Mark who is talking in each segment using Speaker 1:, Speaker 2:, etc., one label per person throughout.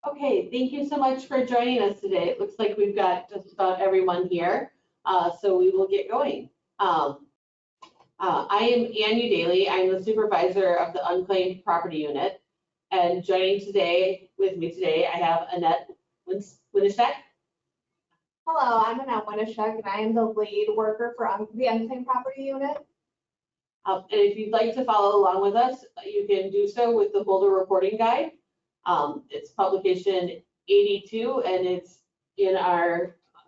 Speaker 1: Okay, thank you so much for joining us today. It looks like we've got just about everyone here, so we will get going. I am Ann Daly. I'm the supervisor of the Unclaimed Property Unit, and joining with me today, I have Annette Winishek.
Speaker 2: Hello, I'm Annette Winishek, and I am the lead worker for the Unclaimed Property Unit.
Speaker 1: And if you'd like to follow along with us, you can do so with the Holder Reporting Guide. It's publication 82, and it's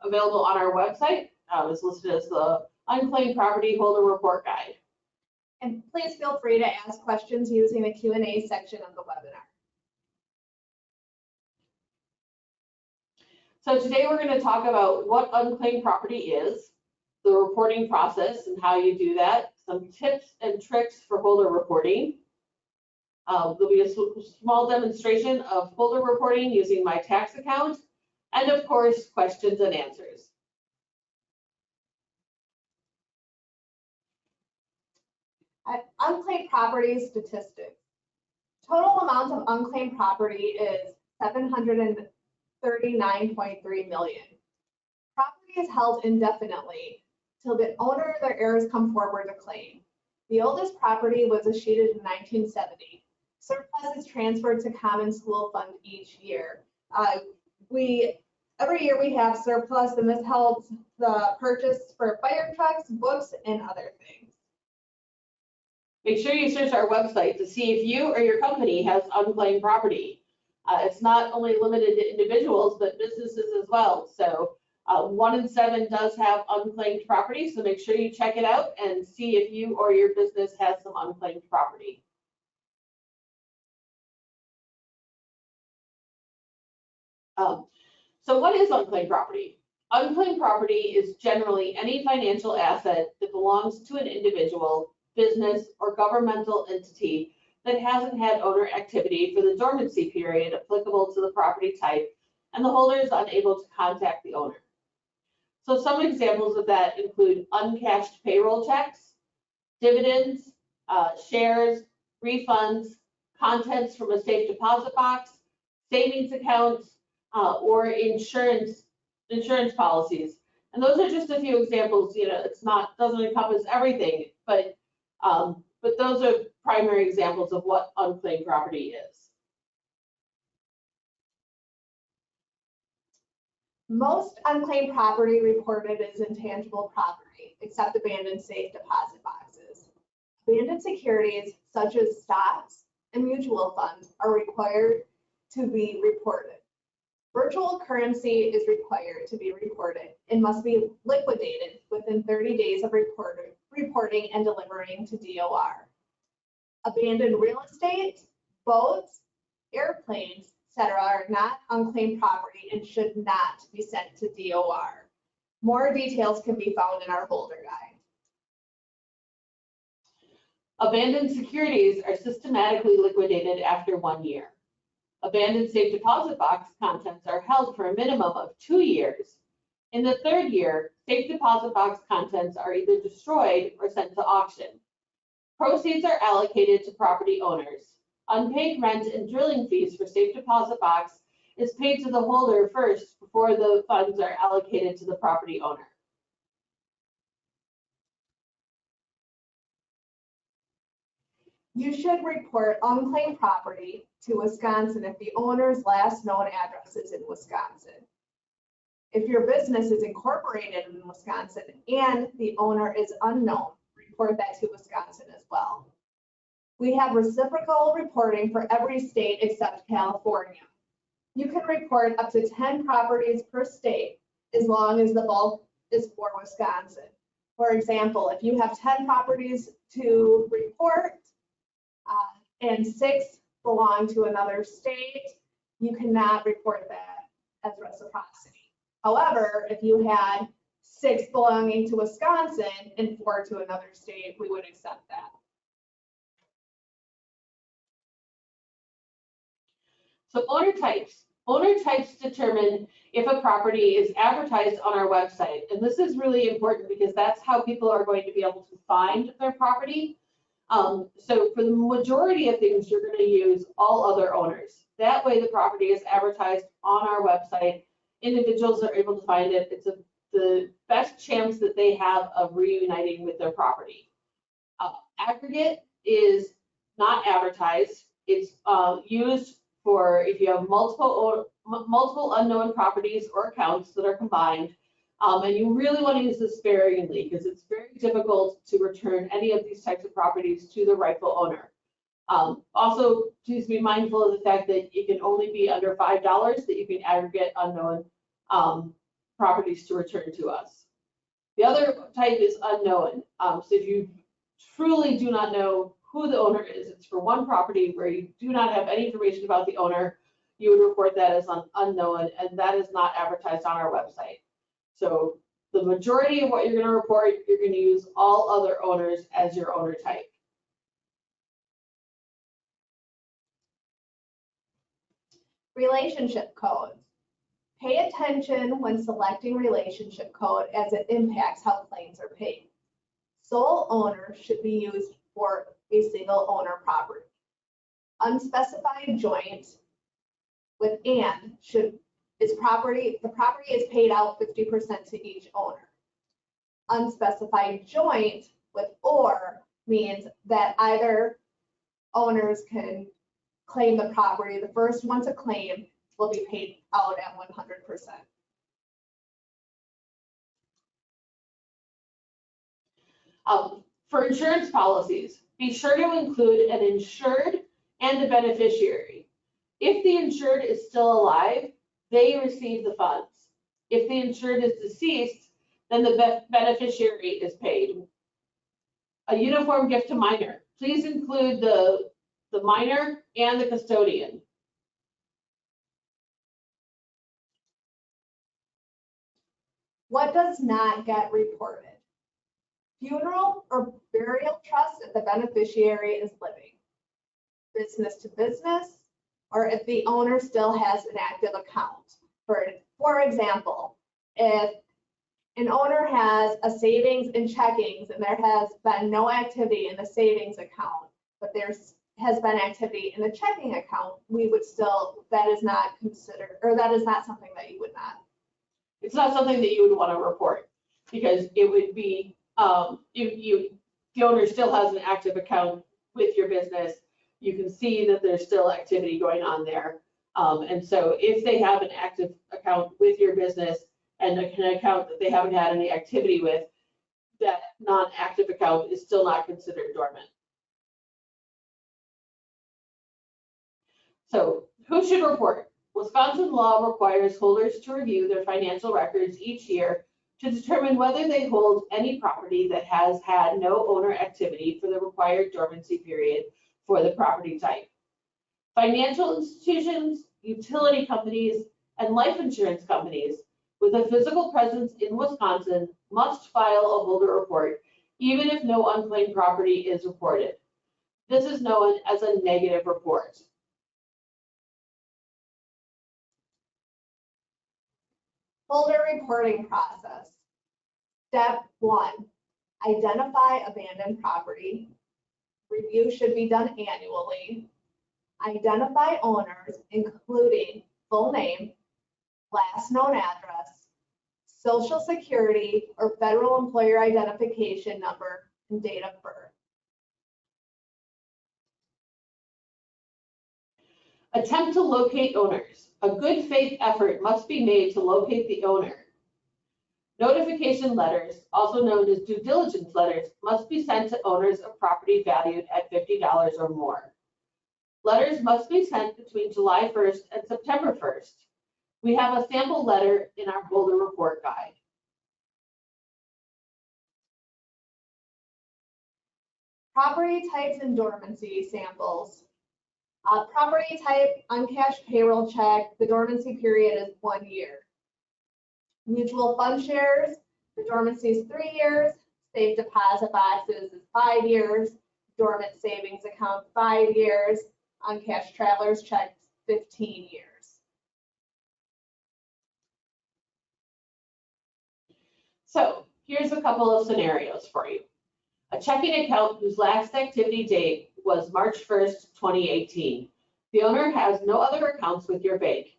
Speaker 1: available on our website. It's listed as the Unclaimed Property Holder Report Guide.
Speaker 2: And please feel free to ask questions using the Q&A section of the webinar.
Speaker 1: So today we're going to talk about what unclaimed property is, the reporting process and how you do that, some tips and tricks for holder reporting. There'll be a small demonstration of holder reporting using my tax account, and of course, questions and answers.
Speaker 2: Unclaimed property statistics. Total amount of unclaimed property is $739.3 million. Property is held indefinitely till the owner or their heirs come forward to claim. The oldest property was escheated in 1970. Surplus is transferred to Common School Fund each year. Every year we have surplus, and this helps the purchase for fire trucks, books, and other things.
Speaker 1: Make sure you search our website to see if you or your company has unclaimed property. It's not only limited to individuals, but businesses as well. So 1 in 7 does have unclaimed property, so make sure you check it out and see if you or your business has some unclaimed property. So what is unclaimed property? Unclaimed property is generally any financial asset that belongs to an individual, business, or governmental entity that hasn't had owner activity for the dormancy period applicable to the property type, and the holder is unable to contact the owner. So some examples of that include uncashed payroll checks, dividends, shares, refunds, contents from a safe deposit box, savings accounts, or insurance policies. And those are just a few examples. You know, doesn't encompass everything, but those are primary examples of what unclaimed property is.
Speaker 2: Most unclaimed property reported as intangible property, except abandoned safe deposit boxes. Abandoned securities, such as stocks and mutual funds, are required to be reported. Virtual currency is required to be reported and must be liquidated within 30 days of reporting and delivering to DOR. Abandoned real estate, boats, airplanes, etc. are not unclaimed property and should not be sent to DOR. More details can be found in our holder guide.
Speaker 1: Abandoned securities are systematically liquidated after 1 year. Abandoned safe deposit box contents are held for a minimum of 2 years. In the 3rd year, safe deposit box contents are either destroyed or sent to auction. Proceeds are allocated to property owners. Unpaid rent and drilling fees for safe deposit box is paid to the holder first before the funds are allocated to the property owner.
Speaker 2: You should report unclaimed property to Wisconsin if the owner's last known address is in Wisconsin. If your business is incorporated in Wisconsin and the owner is unknown, report that to Wisconsin as well. We have reciprocal reporting for every state except California. You can report up to 10 properties per state as long as the bulk is for Wisconsin. For example, if you have 10 properties to report and 6 belong to another state, you cannot report that as reciprocity. However, if you had 6 belonging to Wisconsin and 4 to another state, we would accept that.
Speaker 1: So owner types. Owner types determine if a property is advertised on our website. And this is really important because that's how people are going to be able to find their property. So for the majority of things, you're going to use all other owners. That way the property is advertised on our website. Individuals are able to find it. It's the best chance that they have of reuniting with their property. Aggregate is not advertised. It's used for if you have multiple unknown properties or accounts that are combined. And you really want to use this sparingly because it's very difficult to return any of these types of properties to the rightful owner. Also, please be mindful of the fact that it can only be under $5 that you can aggregate unknown properties to return to us. The other type is unknown. So if you truly do not know who the owner is, it's for one property where you do not have any information about the owner, you would report that as unknown, and that is not advertised on our website. So the majority of what you're going to report, you're going to use all other owners as your owner type.
Speaker 2: Relationship codes. Pay attention when selecting relationship code as it impacts how claims are paid. Sole owner should be used for a single owner property. Unspecified joint with and the property is paid out 50% to each owner. Unspecified joint with or means that either owners can claim the property. The first one to claim will be paid out at 100%.
Speaker 1: For insurance policies, be sure to include an insured and a beneficiary. If the insured is still alive, they receive the funds. If the insured is deceased, then the beneficiary is paid. A uniform gift to minor. Please include the minor and the custodian.
Speaker 2: What does not get reported? Funeral or burial trust if the beneficiary is living. Business to business, or if the owner still has an active account. For example, if an owner has a savings and checkings and there has been no activity in the savings account, but there has been activity in the checking account, we would still, that is not considered, or that is not something that you would not.
Speaker 1: It's not something that you would want to report because it would be, if the owner still has an active account with your business, you can see that there's still activity going on there. And so if they have an active account with your business and an account that they haven't had any activity with, that non-active account is still not considered dormant. So who should report? Wisconsin law requires holders to review their financial records each year to determine whether they hold any property that has had no owner activity for the required dormancy period for the property type. Financial institutions, utility companies, and life insurance companies with a physical presence in Wisconsin must file a holder report, even if no unclaimed property is reported. This is known as a negative report.
Speaker 2: Holder reporting process. Step 1, identify abandoned property. Review should be done annually. Identify owners, including full name, last known address, social security or federal employer identification number, and date of birth.
Speaker 1: Attempt to locate owners. A good faith effort must be made to locate the owner. Notification letters, also known as due diligence letters, must be sent to owners of property valued at $50 or more. Letters must be sent between July 1st and September 1st. We have a sample letter in our holder report guide.
Speaker 2: Property types and dormancy samples. Property type, uncashed payroll check, the dormancy period is 1 year. Mutual fund shares, the dormancy is 3 years. Safe deposit boxes is 5 years. Dormant savings account, 5 years. Uncashed traveler's checks, 15 years.
Speaker 1: So here's a couple of scenarios for you. A checking account whose last activity date was March 1st, 2018. The owner has no other accounts with your bank,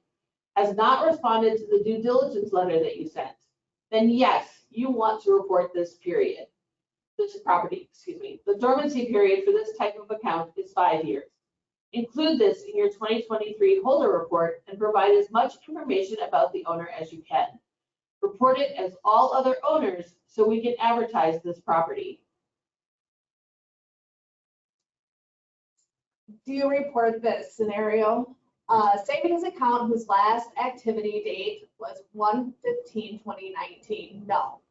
Speaker 1: has not responded to the due diligence letter that you sent, then yes, you want to report this property. The dormancy period for this type of account is 5 years. Include this in your 2023 holder report and provide as much information about the owner as you can. Report it as all other owners so we can advertise this property.
Speaker 2: Do you report this scenario? Savings account whose last activity date was 1/15/2019. No.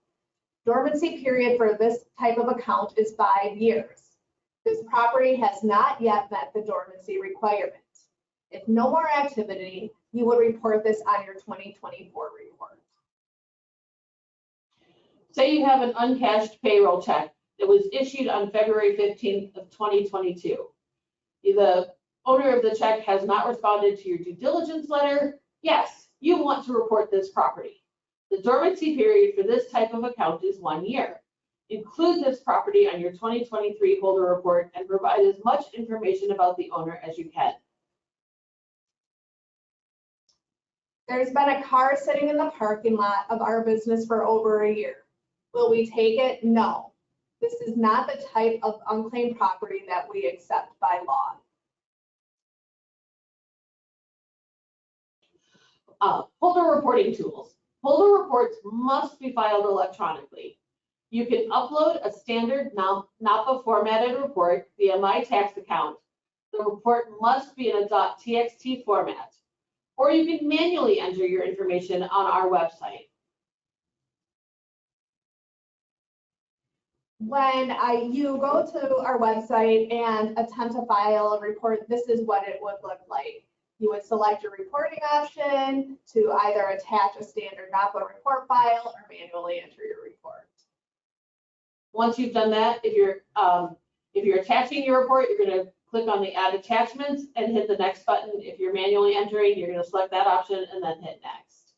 Speaker 2: Dormancy period for this type of account is 5 years. This property has not yet met the dormancy requirement. If no more activity, you would report this on your 2024 report.
Speaker 1: Say you have an uncashed payroll check that was issued on February 15th of 2022. The owner of the check has not responded to your due diligence letter. Yes, you want to report this property. The dormancy period for this type of account is 1 year. Include this property on your 2023 holder report and provide as much information about the owner as you can.
Speaker 2: There's been a car sitting in the parking lot of our business for over a year. Will we take it? No. This is not the type of unclaimed property that we accept by law.
Speaker 1: Holder reporting tools. Holder reports must be filed electronically. You can upload a standard NAPA formatted report via My Tax Account. The report must be in a .txt format, or you can manually enter your information on our website.
Speaker 2: When you go to our website and attempt to file a report, this is what it would look like. You would select your reporting option to either attach a standard NAPA report file or manually enter your report.
Speaker 1: Once you've done that, if you're attaching your report, you're going to click on the Add Attachments and hit the Next button. If you're manually entering, you're going to select that option and then hit Next.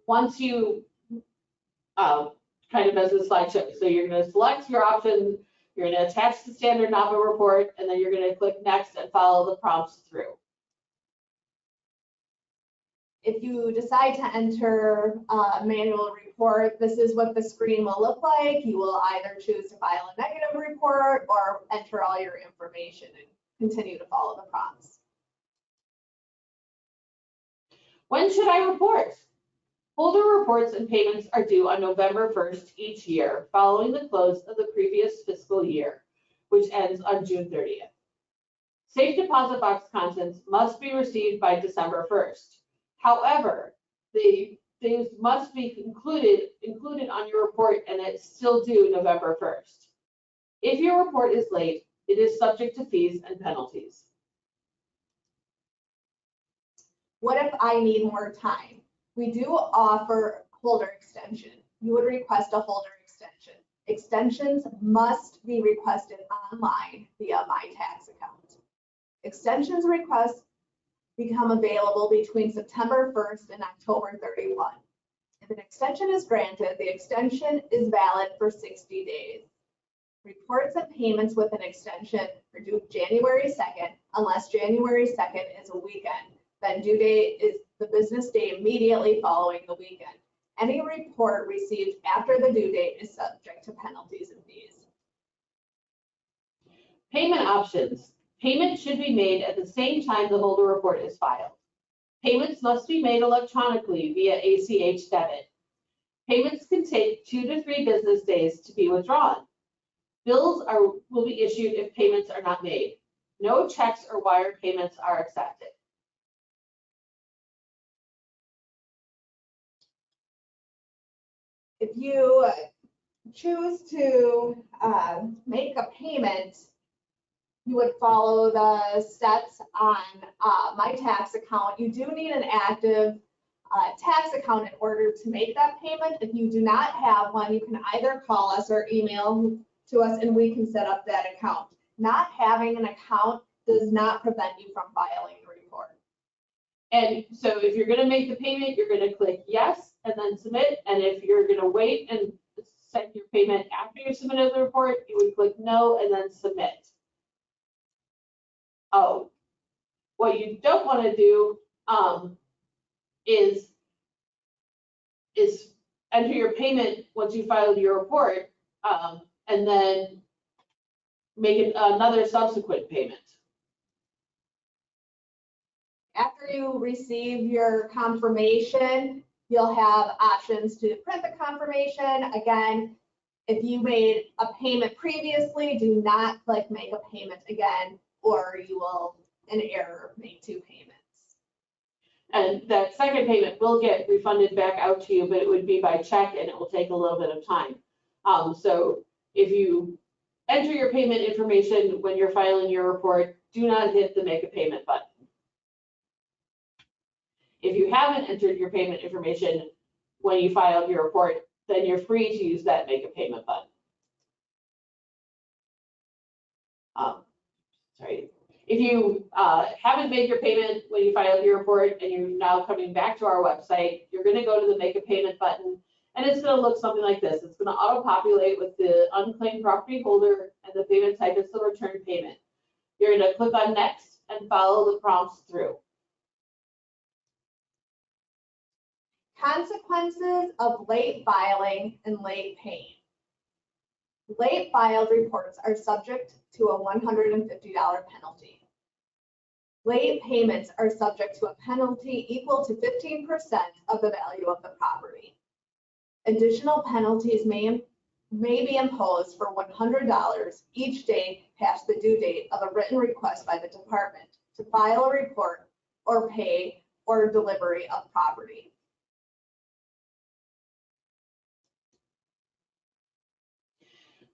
Speaker 1: Once you kind of as the slide shows, so you're going to select your option, you're going to attach the standard NAPA report, and then you're going to click Next and follow the prompts through.
Speaker 2: If you decide to enter a manual report, this is what the screen will look like. You will either choose to file a negative report or enter all your information and continue to follow the prompts.
Speaker 1: When should I report? Holder reports and payments are due on November 1st each year, following the close of the previous fiscal year, which ends on June 30th. Safe deposit box contents must be received by December 1st. However, these must be included on your report, and it's still due November 1st. If your report is late, it is subject to fees and penalties.
Speaker 2: What if I need more time? We do offer holder extension. You would request a holder extension. Extensions must be requested online via My Tax Account. Extensions requests become available between September 1st and October 31. If an extension is granted, the extension is valid for 60 days. Reports and payments with an extension are due January 2nd, unless January 2nd is a weekend. Then due date is the business day immediately following the weekend. Any report received after the due date is subject to penalties and fees.
Speaker 1: Payment options. Payment should be made at the same time the holder report is filed. Payments must be made electronically via ACH debit. Payments can take 2 to 3 business days to be withdrawn. Bills will be issued if payments are not made. No checks or wire payments are accepted.
Speaker 2: If you choose to make a payment, you would follow the steps on My Tax Account. You do need an active tax account in order to make that payment. If you do not have one, you can either call us or email to us and we can set up that account. Not having an account does not prevent you from filing a report.
Speaker 1: And so if you're going to make the payment, you're going to click yes and then submit. And if you're going to wait and send your payment after you submitted the report, you would click no and then submit. Oh, what you don't want to do is enter your payment once you filed your report, and then make another subsequent payment.
Speaker 2: After you receive your confirmation, you'll have options to print the confirmation. Again, if you made a payment previously, do not click make a payment again, or you will, in error, make 2 payments.
Speaker 1: And that second payment will get refunded back out to you, but it would be by check and it will take a little bit of time. So if you enter your payment information when you're filing your report, do not hit the make a payment button. If you haven't entered your payment information when you filed your report, then you're free to use that make a payment button. Sorry. If you haven't made your payment when you filed your report and you're now coming back to our website, you're going to go to the make a payment button, and it's going to look something like this. It's going to auto-populate with the unclaimed property holder, and the payment type is the return payment. You're going to click on next and follow the prompts through.
Speaker 2: Consequences of late filing and late paying. Late filed reports are subject to a $150 penalty. Late payments are subject to a penalty equal to 15% of the value of the property. Additional penalties may be imposed for $100 each day past the due date of a written request by the department to file a report or pay or delivery of property.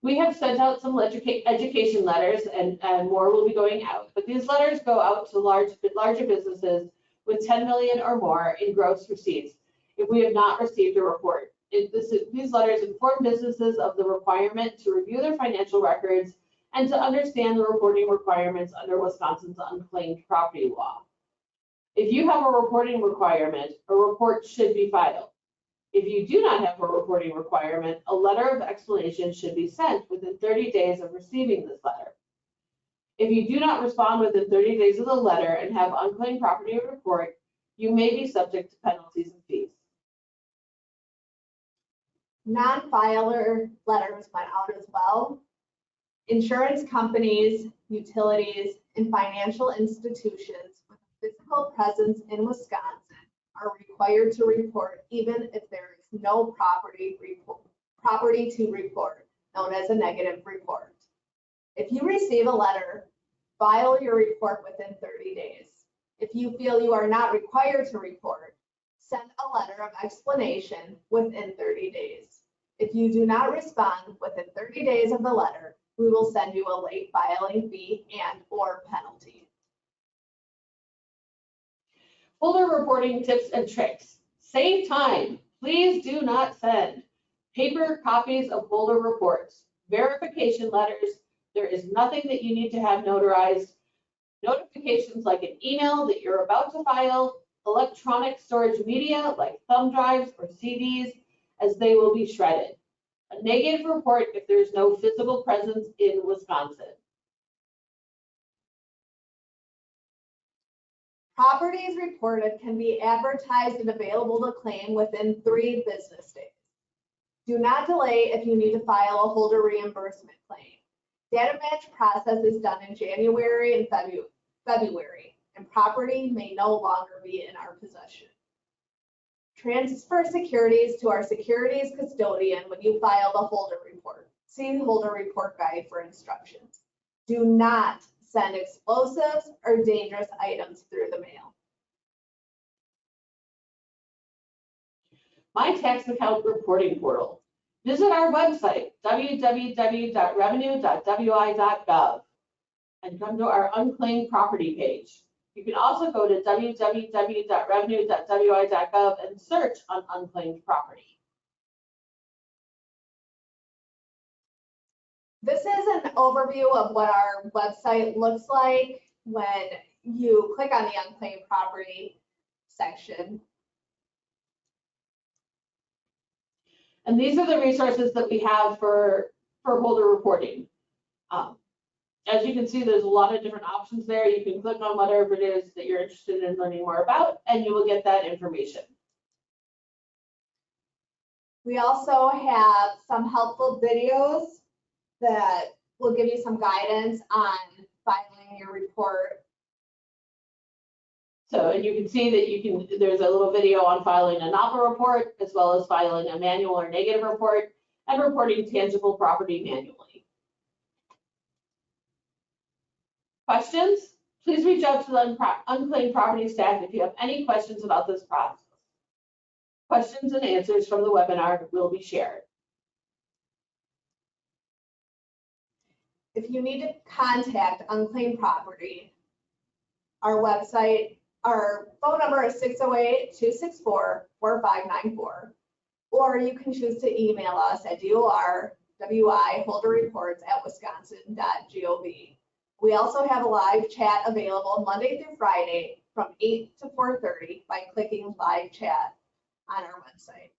Speaker 1: We have sent out some education letters, and more will be going out, but these letters go out to larger businesses with 10 million or more in gross receipts if we have not received a report. These letters inform businesses of the requirement to review their financial records and to understand the reporting requirements under Wisconsin's unclaimed property law. If you have a reporting requirement, a report should be filed. If you do not have a reporting requirement, a letter of explanation should be sent within 30 days of receiving this letter. If you do not respond within 30 days of the letter and have unclaimed property report, you may be subject to penalties and fees.
Speaker 2: Non-filer letters went out as well. Insurance companies, utilities, and financial institutions with a physical presence in Wisconsin are required to report even if there is no property to report, known as a negative report. If you receive a letter, file your report within 30 days. If you feel you are not required to report, send a letter of explanation within 30 days. If you do not respond within 30 days of the letter, we will send you a late filing fee and/or penalty.
Speaker 1: Folder reporting tips and tricks. Save time. Please do not send paper copies of folder reports, verification letters. There is nothing that you need to have notarized. Notifications like an email that you're about to file, electronic storage media like thumb drives or CDs, as they will be shredded. A negative report if there's no physical presence in Wisconsin.
Speaker 2: Properties reported can be advertised and available to claim within 3 business days. Do not delay if you need to file a holder reimbursement claim. Data match process is done in January and February, and property may no longer be in our possession. Transfer securities to our securities custodian when you file the holder report. See holder report guide for instructions. Do not send explosives or dangerous items through the mail.
Speaker 1: My tax account reporting portal. Visit our website, www.revenue.wi.gov, and come to our unclaimed property page. You can also go to www.revenue.wi.gov and search on unclaimed property.
Speaker 2: This is an overview of what our website looks like when you click on the unclaimed property section.
Speaker 1: And these are the resources that we have for holder reporting. as you can see, there's a lot of different options there. You can click on whatever it is that you're interested in learning more about, and you will get that information.
Speaker 2: We also have some helpful videos that will give you some guidance on filing your report.
Speaker 1: So, and you can see that there's a little video on filing a NAPA report, as well as filing a manual or negative report, and reporting tangible property manually. Questions? Please reach out to the Unclaimed Property staff if you have any questions about this process. Questions and answers from the webinar will be shared.
Speaker 2: If you need to contact Unclaimed Property, our website, our phone number is 608-264-4594, or you can choose to email us at dorwiholderreports@wisconsin.gov. We also have a live chat available Monday through Friday from 8 to 4:30 by clicking live chat on our website.